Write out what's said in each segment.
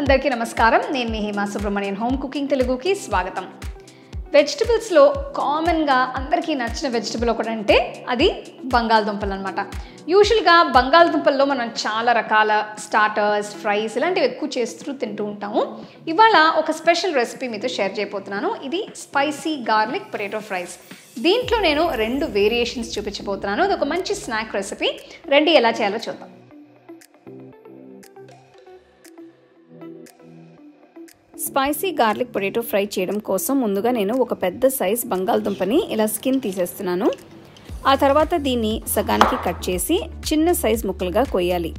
అందరికీ నమస్కారం. నేను మీ హేమా సుబ్రహ్మణ్యన్ హోమ్ కుకింగ్ తెలుగుకి స్వాగతం. వెజిటబుల్స్లో కామన్గా అందరికీ నచ్చిన వెజిటబుల్ ఒకటంటే అది బంగాళదుంపలు అనమాట. యూజువల్గా బంగాళదుంపల్లో మనం చాలా రకాల స్టార్టర్స్, ఫ్రైస్ ఇలాంటివి ఎక్కువ చేస్తూ తింటూ ఉంటాము. ఇవాళ ఒక స్పెషల్ రెసిపీ మీతో షేర్ చేయబోతున్నాను. ఇది స్పైసీ గార్లిక్ పొటాటో ఫ్రైస్. దీంట్లో నేను 2 వేరియేషన్స్ చూపించబోతున్నాను. ఇది ఒక మంచి స్నాక్ రెసిపీ. రండి ఎలా చేయాలో చూద్దాం. స్పైసీ గార్లిక్ పొటాటో ఫ్రై చేయడం కోసం ముందుగా నేను ఒక పెద్ద సైజ్ బంగాళదుంపని ఇలా స్కిన్ తీసేస్తున్నాను. ఆ తర్వాత దీన్ని సగానికి కట్ చేసి చిన్న సైజ్ ముక్కలుగా కొయ్యాలి.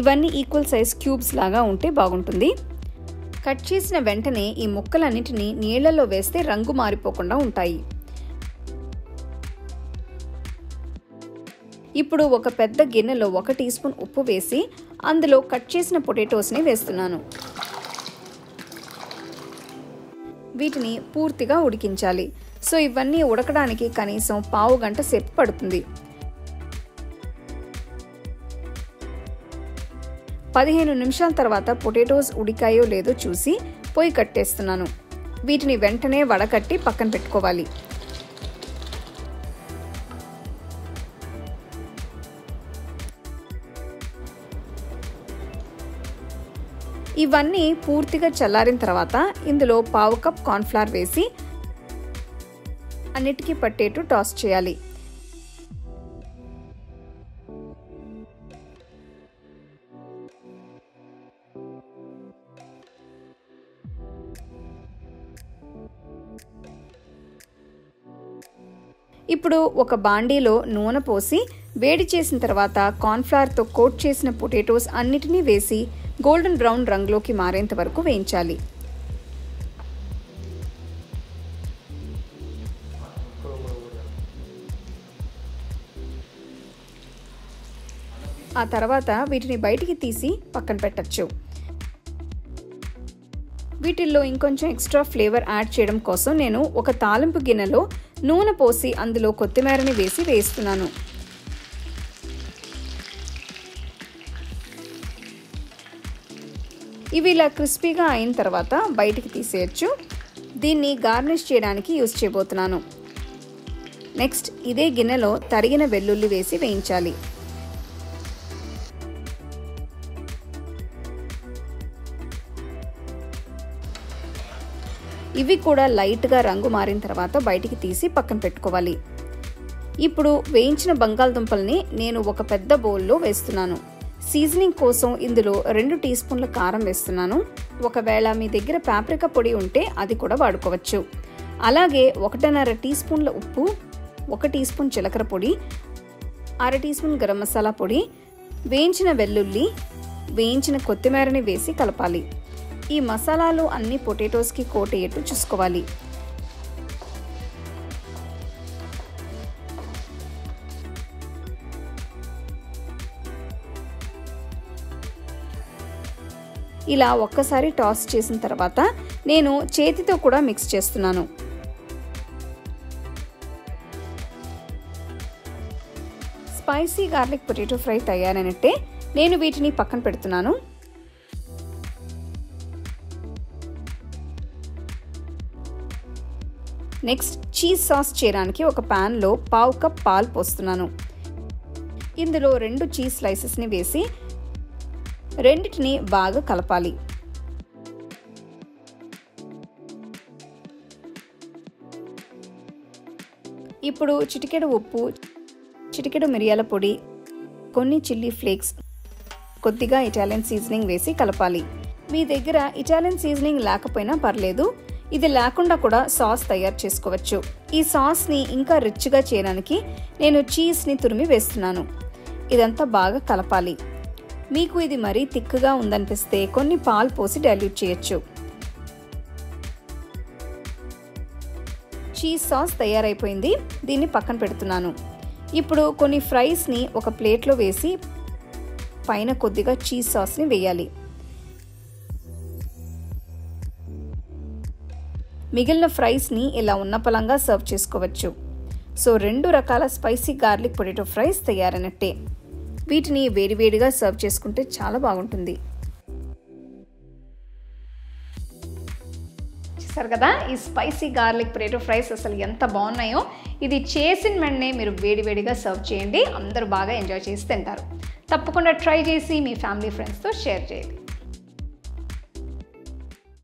ఇవన్నీ ఈక్వల్ సైజ్ క్యూబ్స్ లాగా ఉంటే బాగుంటుంది. కట్ చేసిన వెంటనే ఈ ముక్కలన్నిటినీ నీళ్లలో వేస్తే రంగు మారిపోకుండా ఉంటాయి. ఇప్పుడు ఒక పెద్ద గిన్నెలో 1 టీ స్పూన్ ఉప్పు వేసి అందులో కట్ చేసిన పొటాటోస్ని వేస్తున్నాను. వీటిని పూర్తిగా ఉడికించాలి. సో ఇవన్నీ ఉడకడానికి కనీసం పావు గంట సేపు పడుతుంది. 15 నిమిషాల తర్వాత పొటాటోస్ ఉడికాయో లేదో చూసి పొయ్యి కట్టేస్తున్నాను. వీటిని వెంటనే వడకట్టి పక్కన పెట్టుకోవాలి. ఇవన్నీ పూర్తిగా చల్లారిన తర్వాత ఇందులో పావు కప్ కార్న్ఫ్లవర్ వేసి అన్నిటికీ పట్టేట్టు టాస్ చేయాలి. ఇప్పుడు ఒక బాండీలో నూనె పోసి వేడి చేసిన తర్వాత కార్న్ఫ్లవర్తో కోట్ చేసిన పొటాటోస్ అన్నిటినీ వేసి గోల్డెన్ బ్రౌన్ రంగులోకి మారేంత వరకు వేయించాలి. ఆ తర్వాత వీటిని బయటికి తీసి పక్కన పెట్టచ్చు. వీటిల్లో ఇంకొంచెం ఎక్స్ట్రా ఫ్లేవర్ యాడ్ చేయడం కోసం నేను ఒక తాలింపు గిన్నెలో నూనె పోసి అందులో కొత్తిమీరని వేసి వేస్తున్నాను. ఇవి ఇలా క్రిస్పీగా అయిన తర్వాత బయటికి తీసేయచ్చు. దీన్ని గార్నిష్ చేయడానికి యూజ్ చేయబోతున్నాను. నెక్స్ట్ ఇదే గిన్నెలో తరిగిన వెల్లుల్లి వేసి వేయించాలి. ఇవి కూడా లైట్గా రంగు మారిన తర్వాత బయటికి తీసి పక్కన పెట్టుకోవాలి. ఇప్పుడు వేయించిన బంగాళదుంపల్ని నేను ఒక పెద్ద బౌల్లో వేస్తున్నాను. సీజనింగ్ కోసం ఇందులో 2 టీ స్పూన్ల కారం వేస్తున్నాను. ఒకవేళ మీ దగ్గర పాప్రికా పొడి ఉంటే అది కూడా వాడుకోవచ్చు. అలాగే 1.5 టీ స్పూన్ల ఉప్పు, 1 టీ స్పూన్ జీలకర్ర పొడి, 1/2 టీ స్పూన్ గరం మసాలా పొడి, వేయించిన వెల్లుల్లి, వేయించిన కొత్తిమీరని వేసి కలపాలి. ఈ మసాలాలు అన్ని పొటాటోస్కి కోట్ అయ్యేట్టు చూసుకోవాలి. ఇలా ఒక్కసారి టాస్ చేసిన తర్వాత నేను చేతితో కూడా మిక్స్ చేస్తున్నాను. స్పైసీ గార్లిక్ పొటాటో ఫ్రై తయారైనట్టే. నేను వీటిని పక్కన పెడుతున్నాను. నెక్స్ట్ చీజ్ సాస్ చేయడానికి ఒక ప్యాన్లో పావు కప్ పాలు పోస్తున్నాను. ఇందులో 2 చీజ్ స్లైసెస్ని వేసి రెండిటిని బాగా కలపాలి. ఇప్పుడు చిటికెడు ఉప్పు, చిటికెడు మిరియాల పొడి, కొన్ని చిల్లీ ఫ్లేక్స్, కొద్దిగా ఇటాలియన్ సీజనింగ్ వేసి కలపాలి. మీ దగ్గర ఇటాలియన్ సీజనింగ్ లేకపోయినా పర్లేదు. ఇది లేకుండా కూడా సాస్ తయారు చేసుకోవచ్చు. ఈ సాస్ని ఇంకా రిచ్గా చేయడానికి నేను చీజ్ని తురిమి వేస్తున్నాను. ఇదంతా బాగా కలపాలి. మీకు ఇది మరీ థిక్గా ఉందనిపిస్తే కొన్ని పాలు పోసి డైల్యూట్ చేయొచ్చు. చీజ్ సాస్ తయారైపోయింది. దీన్ని పక్కన పెడుతున్నాను. ఇప్పుడు కొన్ని ఫ్రైస్ని ఒక ప్లేట్లో వేసి పైన కొద్దిగా చీజ్ సాస్ని వేయాలి. మిగిలిన ఫ్రైస్ని ఇలా ఉన్నపలంగా సర్వ్ చేసుకోవచ్చు. సో 2 రకాల స్పైసీ గార్లిక్ పొటాటో ఫ్రైస్ తయారైనట్టే. వీటిని వేడివేడిగా సర్వ్ చేసుకుంటే చాలా బాగుంటుంది. చూసారు కదా ఈ స్పైసీ గార్లిక్ పొటాటో ఫ్రైస్ అసలు ఎంత బాగున్నాయో. ఇది చేసిన వెంటనే మీరు వేడివేడిగా సర్వ్ చేయండి, అందరూ బాగా ఎంజాయ్ చేసి తింటారు. తప్పకుండా ట్రై చేసి మీ ఫ్యామిలీ ఫ్రెండ్స్తో షేర్ చేయండి.